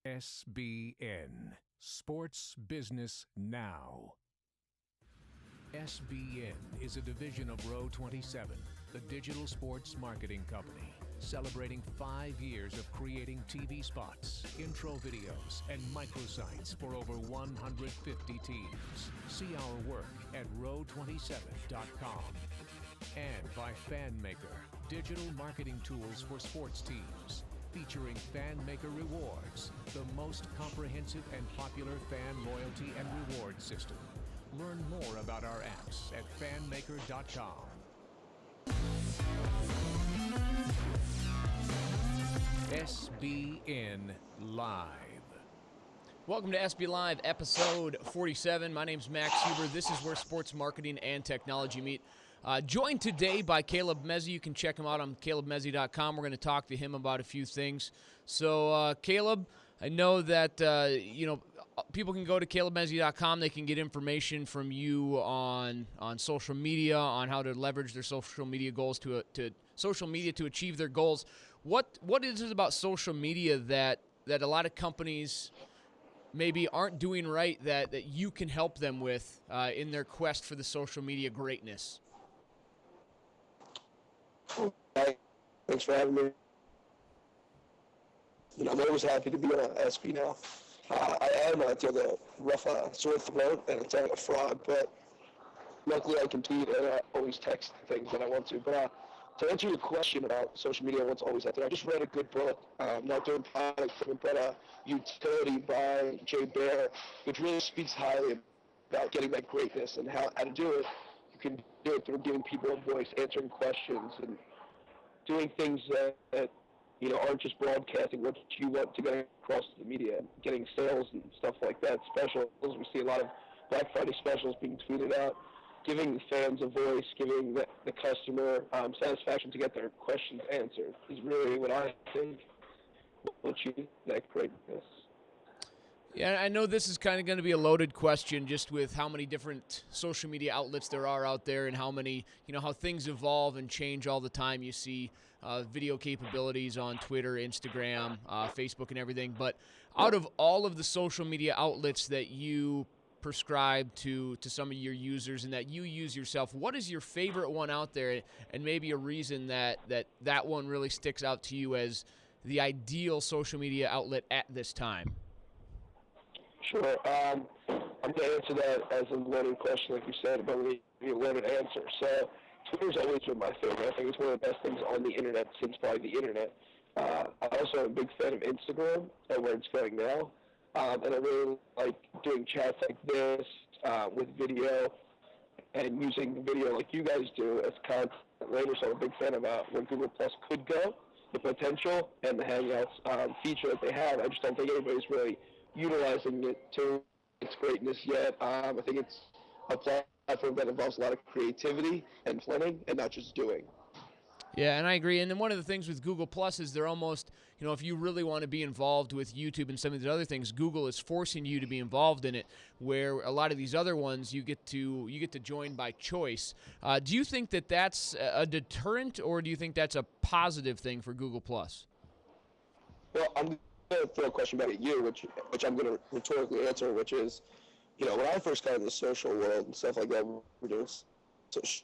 SBN, Sports Business Now. SBN is a division of Row 27, the digital sports marketing company, celebrating 5 years of creating TV spots, intro videos, and microsites for over 150 teams. See our work at row27.com. And by FanMaker, digital marketing tools for sports teams, featuring FanMaker Rewards, the most comprehensive and popular fan loyalty and reward system. Learn more about our apps at fanmaker.com. SBN Live. Welcome to SB Live, episode 47. My name's Max Huber. This is where sports marketing and technology meet. Joined today by Caleb Mezzi. You can check him out on calebmezzi.com. We're going to talk to him about a few things. So, Caleb, I know that, people can go to calebmezzi.com. They can get information from you on social media, on how to leverage their social media goals to social media to achieve their goals. What is it about social media that a lot of companies maybe aren't doing right that you can help them with in their quest for the social media greatness? Hi, thanks for having me. I'm always happy to be on SP now. I am dealing with a rough sore throat and it's like a frog, but luckily I can tweet and I always text things that I want to. But to answer your question about social media and what's always out there, I just read a good book, not doing product, but Utility by Jay Baer, which really speaks highly about getting that greatness and how to do it. You can do it through giving people a voice, answering questions, and doing things that aren't just broadcasting what you want to get across to the media, getting sales and stuff like that, specials. We see a lot of Black Friday specials being tweeted out, giving the fans a voice, giving the customer satisfaction to get their questions answered is really what I think will achieve that greatness. Yeah, I know this is kind of going to be a loaded question just with how many different social media outlets there are out there and how many, how things evolve and change all the time. You see video capabilities on Twitter, Instagram, Facebook, and everything. But out of all of the social media outlets that you prescribe to some of your users and that you use yourself, what is your favorite one out there, and maybe a reason that one really sticks out to you as the ideal social media outlet at this time? Sure. I'm going to answer that as a loaded question, like you said, but we a loaded answer. So Twitter's always been my favorite. I think it's one of the best things on the internet since probably the internet. I also am a big fan of Instagram and where it's going now. And I really like doing chats like this with video and using the video like you guys do as content later. So I'm a big fan of where Google Plus could go, the potential, and the Hangouts feature that they have. I just don't think anybody's really utilizing it to its greatness yet. I think it's a platform that involves a lot of creativity and planning and not just doing. Yeah, and I agree. And then one of the things with Google Plus is they're almost, if you really want to be involved with YouTube and some of these other things, Google is forcing you to be involved in it, where a lot of these other ones you get to join by choice. Do you think that that's a deterrent, or do you think that's a positive thing for Google Plus? Well, I'm going to throw a question back at you, which I'm going to rhetorically answer, which is, when I first got into the social world and stuff like that, we were doing social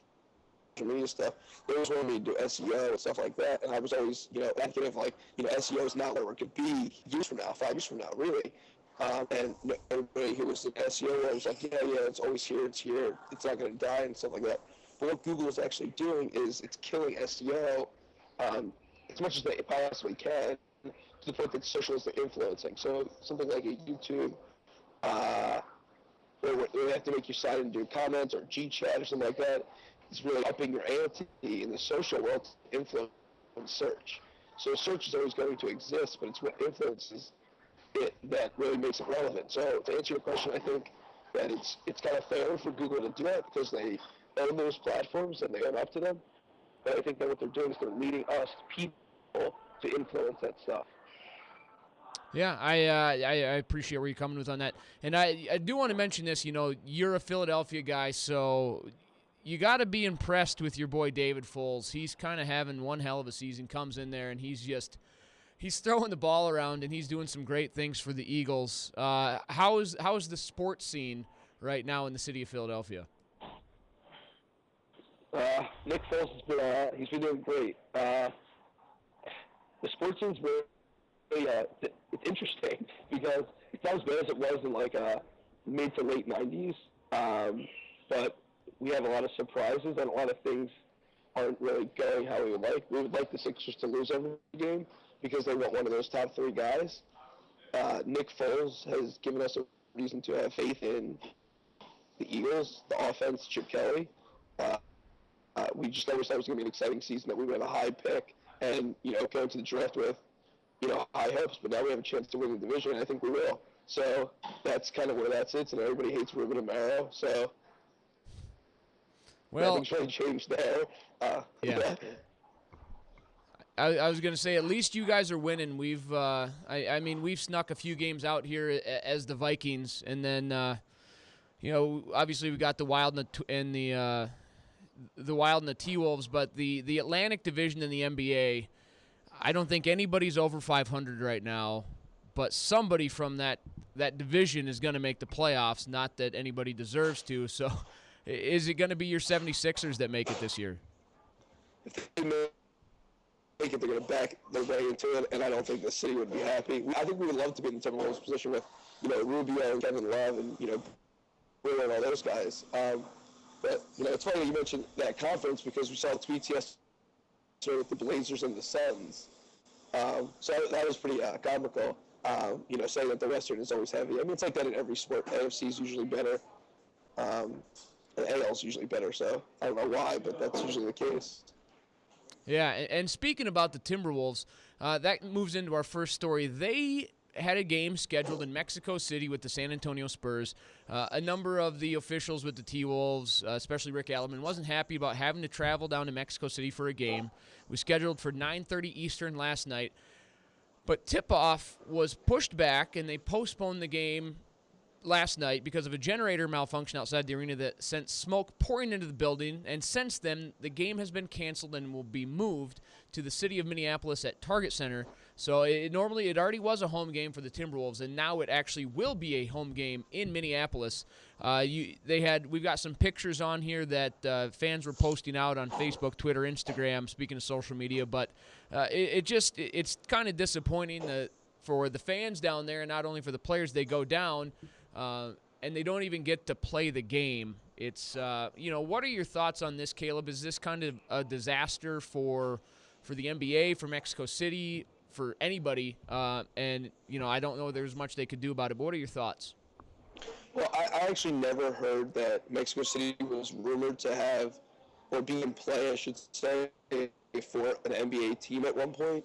media stuff, they always wanted me to do SEO and stuff like that, and I was always, advocate of SEO is not where it could be years from now, 5 years from now, really. And everybody who was in SEO was like, yeah, it's always here, it's not going to die and stuff like that. But what Google is actually doing is it's killing SEO as much as they possibly can, to the point that social is influencing. So something like a YouTube, where they have to make you sign in and do comments or Gchat or something like that, it's really upping your ante in the social world to influence search. So search is always going to exist, but it's what influences it that really makes it relevant. So to answer your question, I think that it's kind of fair for Google to do that because they own those platforms and they own up to them. But I think that what they're doing is they're leading us, people, to influence that stuff. Yeah, I appreciate where you're coming with on that. And I do want to mention this, you're a Philadelphia guy, so you got to be impressed with your boy David Foles. He's kind of having one hell of a season, comes in there, and he's just he's throwing the ball around and he's doing some great things for the Eagles. How is the sports scene right now in the city of Philadelphia? Nick Foles he's been doing great. The sports scene's really it's interesting because it's not as bad as it was in like mid to late 90s, but we have a lot of surprises and a lot of things aren't really going how we would like. We would like the Sixers to lose every game because they want one of those top 3 guys. Nick Foles has given us a reason to have faith in the Eagles, the offense, Chip Kelly. We just always thought it was going to be an exciting season, that we would have a high pick and, go into the draft with, high hopes. But now we have a chance to win the division, and I think we will. So that's kind of where that sits, and everybody hates Ruben Amaro. So nothing's really changed there. Yeah. I was going to say, at least you guys are winning. We've, we've snuck a few games out here as the Vikings, and then, obviously we got the Wild and the Wild and the T-Wolves, but the Atlantic Division in the NBA, I don't think anybody's over 500 right now, but somebody from that division is going to make the playoffs. Not that anybody deserves to. So, is it going to be your 76ers that make it this year? If they make it, they're going to back their way into it, and I don't think the city would be happy. I think we would love to be in the Timberwolves position with, Rubio and Kevin Love and, Brewer and all those guys. But, it's funny you mentioned that conference because we saw tweets yesterday with the Blazers and the Suns. So that was pretty comical, saying that the Western is always heavy. I mean, it's like that in every sport. The AFC is usually better. The AL is usually better, so I don't know why, but that's usually the case. Yeah, and speaking about the Timberwolves, that moves into our first story. They had a game scheduled in Mexico City with the San Antonio Spurs. A number of the officials with the T-Wolves, especially Rick Allen, wasn't happy about having to travel down to Mexico City for a game. It was scheduled for 9:30 Eastern last night, but tip-off was pushed back, and they postponed the game last night because of a generator malfunction outside the arena that sent smoke pouring into the building, and since then, the game has been canceled and will be moved to the city of Minneapolis at Target Center. So it already was a home game for the Timberwolves, and now it actually will be a home game in Minneapolis. We've got some pictures on here that fans were posting out on Facebook, Twitter, Instagram, speaking of social media, but it's kind of disappointing for the fans down there, and not only for the players. They go down, and they don't even get to play the game. It's, what are your thoughts on this, Caleb? Is this kind of a disaster for the NBA, for Mexico City, for anybody? And, I don't know there's much they could do about it, but what are your thoughts? Well, I actually never heard that Mexico City was rumored to have, or be in play, I should say, for an NBA team at one point.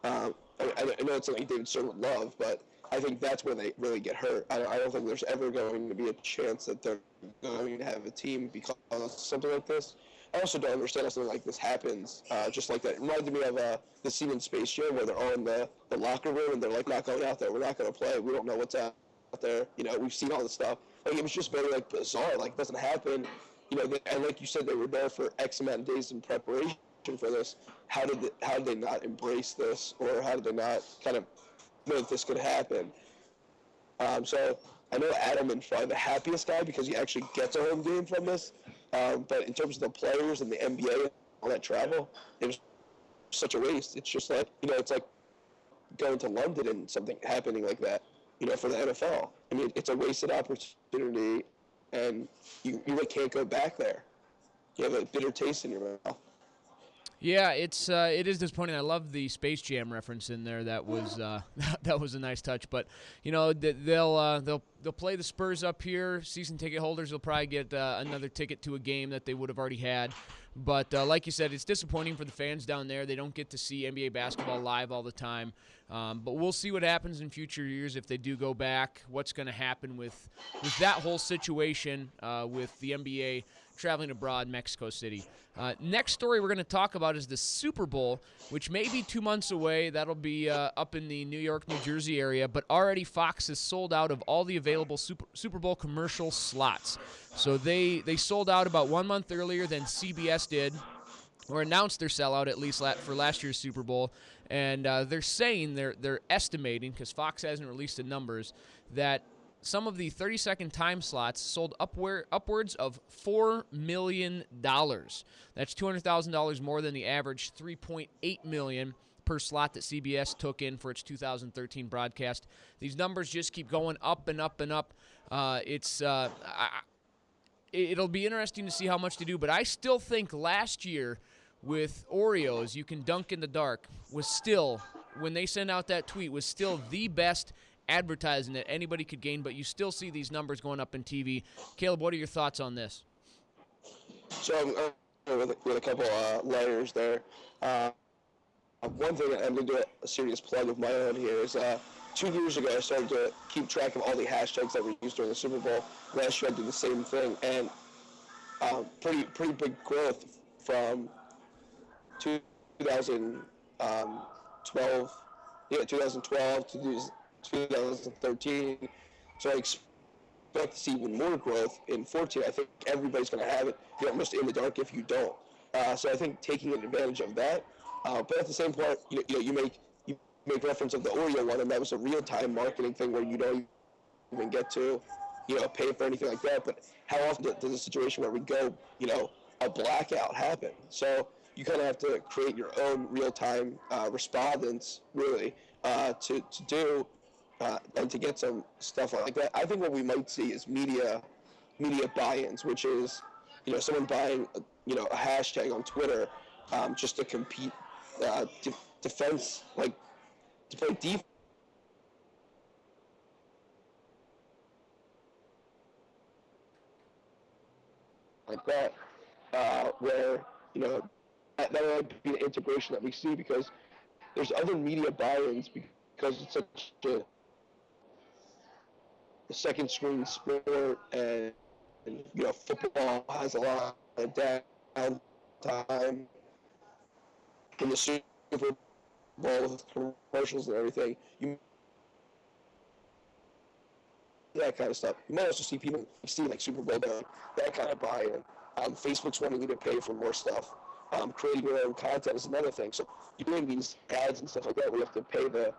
I know it's something David Stern would love, but I think that's where they really get hurt. I don't think there's ever going to be a chance that they're going to have a team because of something like this. I also don't understand how something like this happens just like that. It reminded me of the scene in Space Jam where they're all in the locker room and they're like, not going out there. We're not going to play. We don't know what's out there. We've seen all this stuff. Like, it was just very bizarre. Like, it doesn't happen. And like you said, they were there for X amount of days in preparation for this. How did they not embrace this, or how did they not kind of know that this could happen? So I know Adelman's probably the happiest guy because he actually gets a home game from this. But in terms of the players and the NBA and all that travel, it was such a waste. It's just like, it's like going to London and something happening like that, for the NFL. I mean, it's a wasted opportunity, and you really can't go back there. You have a bitter taste in your mouth. Yeah, it is disappointing. I love the Space Jam reference in there. That was that was a nice touch. But they'll play the Spurs up here. Season ticket holders will probably get another ticket to a game that they would have already had. But like you said, it's disappointing for the fans down there. They don't get to see NBA basketball live all the time. But we'll see what happens in future years if they do go back. What's going to happen with that whole situation with the NBA traveling abroad, Mexico City. Next story we're going to talk about is the Super Bowl, which may be 2 months away. That'll be up in the New York, New Jersey area, but already Fox has sold out of all the available Super Bowl commercial slots. So they sold out about 1 month earlier than CBS did, or announced their sellout at least for last year's Super Bowl. and they're saying they're estimating, because Fox hasn't released the numbers, that some of the 30-second time slots sold upwards of $4 million. That's $200,000 more than the average $3.8 million per slot that CBS took in for its 2013 broadcast. These numbers just keep going up and up and up. It'll be interesting to see how much they do, but I still think last year with Oreos, you can dunk in the dark, was still, when they sent out that tweet, was still the best advertising that anybody could gain, but you still see these numbers going up in TV. Caleb, what are your thoughts on this? So with a couple layers there. One thing, I'm going to do a serious plug of my own here, is 2 years ago I started to keep track of all the hashtags that we used during the Super Bowl. Last year I did the same thing, and pretty big growth from 2012 to 2013. So I expect to see even more growth in 14. I think everybody's going to have it. You're almost in the dark if you don't. So I think taking advantage of that. But at the same point, you make reference of the Oreo one, and that was a real-time marketing thing where you don't even get to, pay for anything like that. But how often does a situation where we go, a blackout happen? So you kind of have to create your own real-time respondents, really, to do and to get some stuff like that. I think what we might see is media buy-ins, which is, someone buying, a hashtag on Twitter just to compete. Defense, like to play defense like that, where that might be an integration that we see, because there's other media buy-ins, because it's such a second screen sport, and football has a lot of downtime. In the Super Bowl with commercials and everything, that kind of stuff. You might also see people like Super Bowl that kind of buy-in. Facebook's wanting you to pay for more stuff. Creating your own content is another thing. So you're doing these ads and stuff like that where you have to pay for the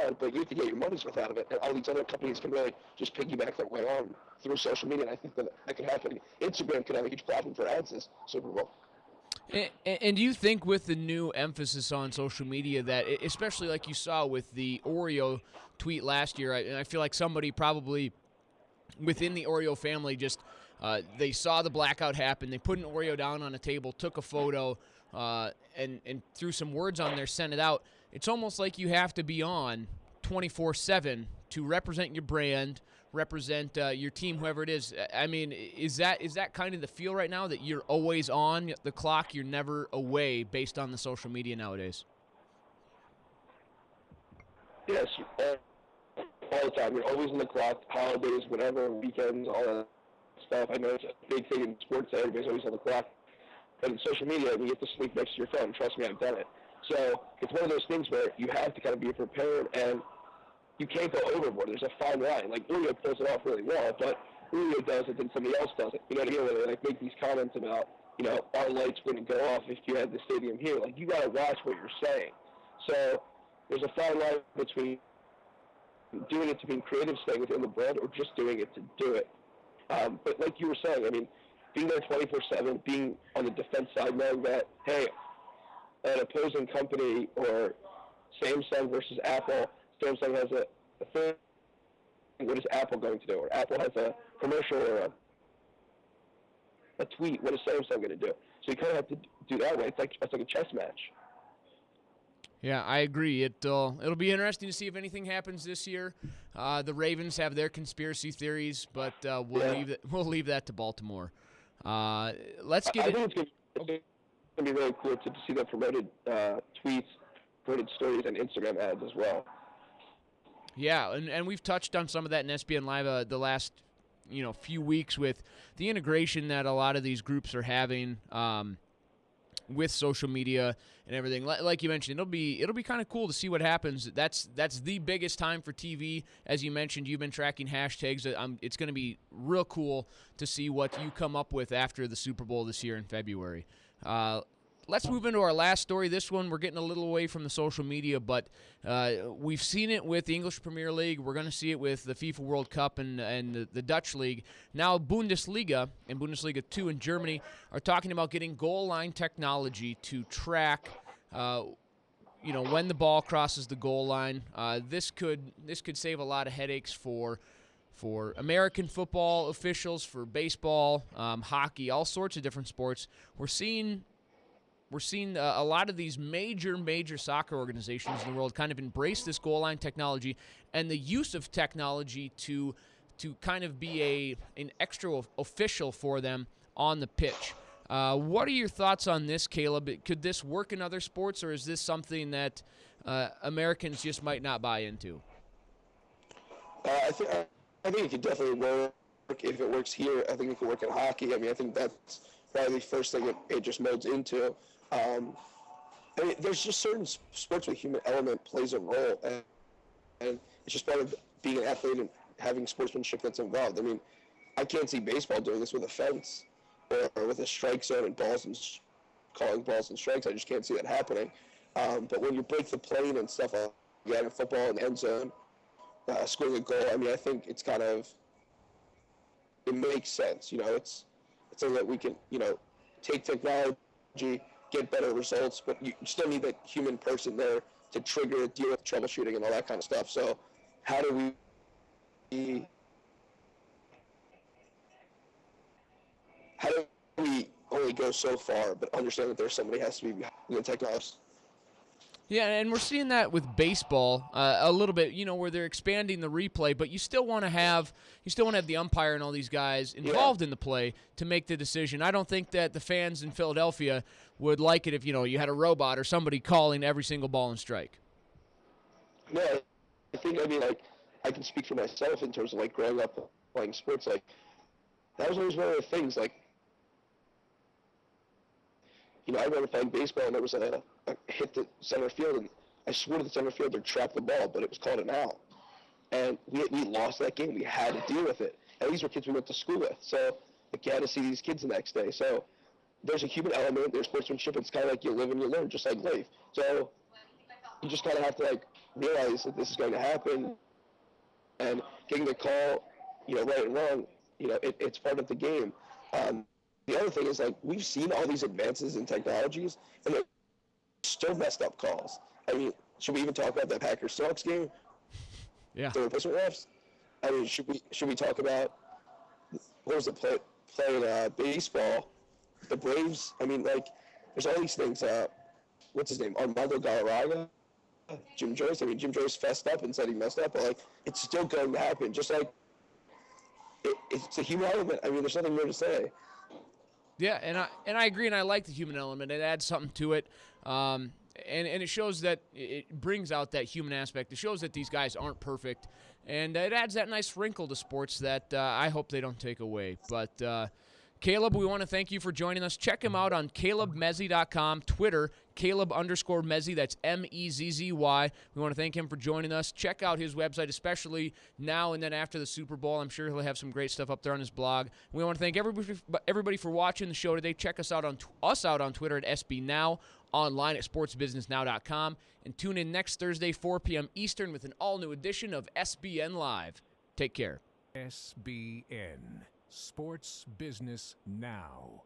ad, but you have to get your money's worth out of it. And all these other companies can really just piggyback their way on through social media. And I think that could happen. Instagram could have a huge platform for ads this Super Bowl. And do you think with the new emphasis on social media that, especially like you saw with the Oreo tweet last year, and I feel like somebody probably within the Oreo family just they saw the blackout happen, they put an Oreo down on a table, took a photo, and threw some words on there, sent it out. It's almost like you have to be on 24/7 to represent your brand, represent your team, whoever it is. I mean, is that kind of the feel right now, that you're always on the clock, you're never away based on the social media nowadays? Yes, all the time. You're always on the clock, holidays, whatever, weekends, all that stuff. I know it's a big thing in sports that everybody's always on the clock. But in social media, you get to sleep next to your phone. Trust me, I've done it. So it's one of those things where you have to kind of be prepared, and you can't go overboard. There's a fine line. Like, Oreo pulls it off really well, but Oreo does it, then somebody else does it. You know what I mean? Where they make these comments about, our lights wouldn't go off if you had the stadium here. Like, you got to watch what you're saying. So there's a fine line between doing it to be creative, staying within the brand, or just doing it to do it. But like you were saying, I mean, being there 24/7, being on the defense side, knowing that, hey, an opposing company, or Samsung versus Apple, Samsung has a thing, what is Apple going to do? Or Apple has a commercial or a tweet, what is Samsung going to do? So you kind of have to do that way. It's like a chess match. Yeah, I agree. It'll be interesting to see if anything happens this year. The Ravens have their conspiracy theories, but we'll leave that to Baltimore. Let's get. I think it's going to be really cool to see the promoted tweets, promoted stories, and Instagram ads as well. Yeah, and we've touched on some of that in SBN Live the last few weeks with the integration that a lot of these groups are having with social media and everything. Like you mentioned, it'll be kind of cool to see what happens. That's the biggest time for TV. As you mentioned, you've been tracking hashtags. It's going to be real cool to see what you come up with after the Super Bowl this year in February. let's move into our last story. This one, we're getting a little away from the social media, but we've seen it with the English Premier League. We're going to see it with the FIFA World Cup and the Dutch League. Now Bundesliga and Bundesliga 2 in Germany are talking about getting goal line technology to track when the ball crosses the goal line. This could save a lot of headaches for American football officials, for baseball, hockey, all sorts of different sports. We're seeing a lot of these major soccer organizations in the world kind of embrace this goal line technology and the use of technology to kind of be an extra official for them on the pitch. What are your thoughts on this, Caleb? Could this work in other sports, or is this something that Americans just might not buy into? I think it could definitely work. If it works here, I think it could work in hockey. I mean, I think that's probably the first thing it just molds into. I mean, there's just certain sports where the human element plays a role, and it's just part of being an athlete and having sportsmanship that's involved. I mean, I can't see baseball doing this with a fence or with a strike zone and calling balls and strikes. I just can't see that happening. But when you break the plane and stuff like that in football and end zone, scoring a goal, I mean, I think it's kind of, it makes sense. It's something that we can, take technology, get better results, but you still need that human person there to trigger, deal with troubleshooting and all that kind of stuff. So how do we only go so far, but understand that there's somebody has to be behind the technology? Yeah, and we're seeing that with baseball a little bit, where they're expanding the replay, but you still want to have the umpire and all these guys involved in the play to make the decision. I don't think that the fans in Philadelphia would like it if, you had a robot or somebody calling every single ball and strike. No, I can speak for myself in terms of, growing up playing sports. That was always one of the things, I remember playing baseball, and there was a hit to center field, and I swore to the center fielder trapped the ball, but it was called an out. And we lost that game. We had to deal with it. And these were kids we went to school with. So you had to see these kids the next day. So there's a human element. There's sportsmanship. It's kind of like you live and you learn, just like life. So you just kind of have to, realize that this is going to happen. And getting the call, right and wrong, it's part of the game. The other thing is, we've seen all these advances in technologies, and they're still messed up calls. I mean, should we even talk about that Packers-Seahawks game? Yeah. The replacement refs? I mean, should we talk about, what was it, playing baseball, the Braves? I mean, there's all these things. What's his name? Armando Galarraga? Jim Joyce? I mean, Jim Joyce fessed up and said he messed up, but, it's still going to happen. Just it's a human element. I mean, there's nothing more to say. Yeah, and I agree, and I like the human element. It adds something to it, and it shows that it brings out that human aspect. It shows that these guys aren't perfect, and it adds that nice wrinkle to sports that I hope they don't take away. But Caleb, we want to thank you for joining us. Check him out on CalebMezzy.com, Twitter, Caleb_Mezzy, that's Mezzy. We want to thank him for joining us. Check out his website, especially now and then after the Super Bowl. I'm sure he'll have some great stuff up there on his blog. We want to thank everybody for watching the show today. Check us out on Twitter at SBNow, online at sportsbusinessnow.com, and tune in next Thursday, 4 p.m. Eastern, with an all-new edition of SBN Live. Take care. SBN, Sports Business Now.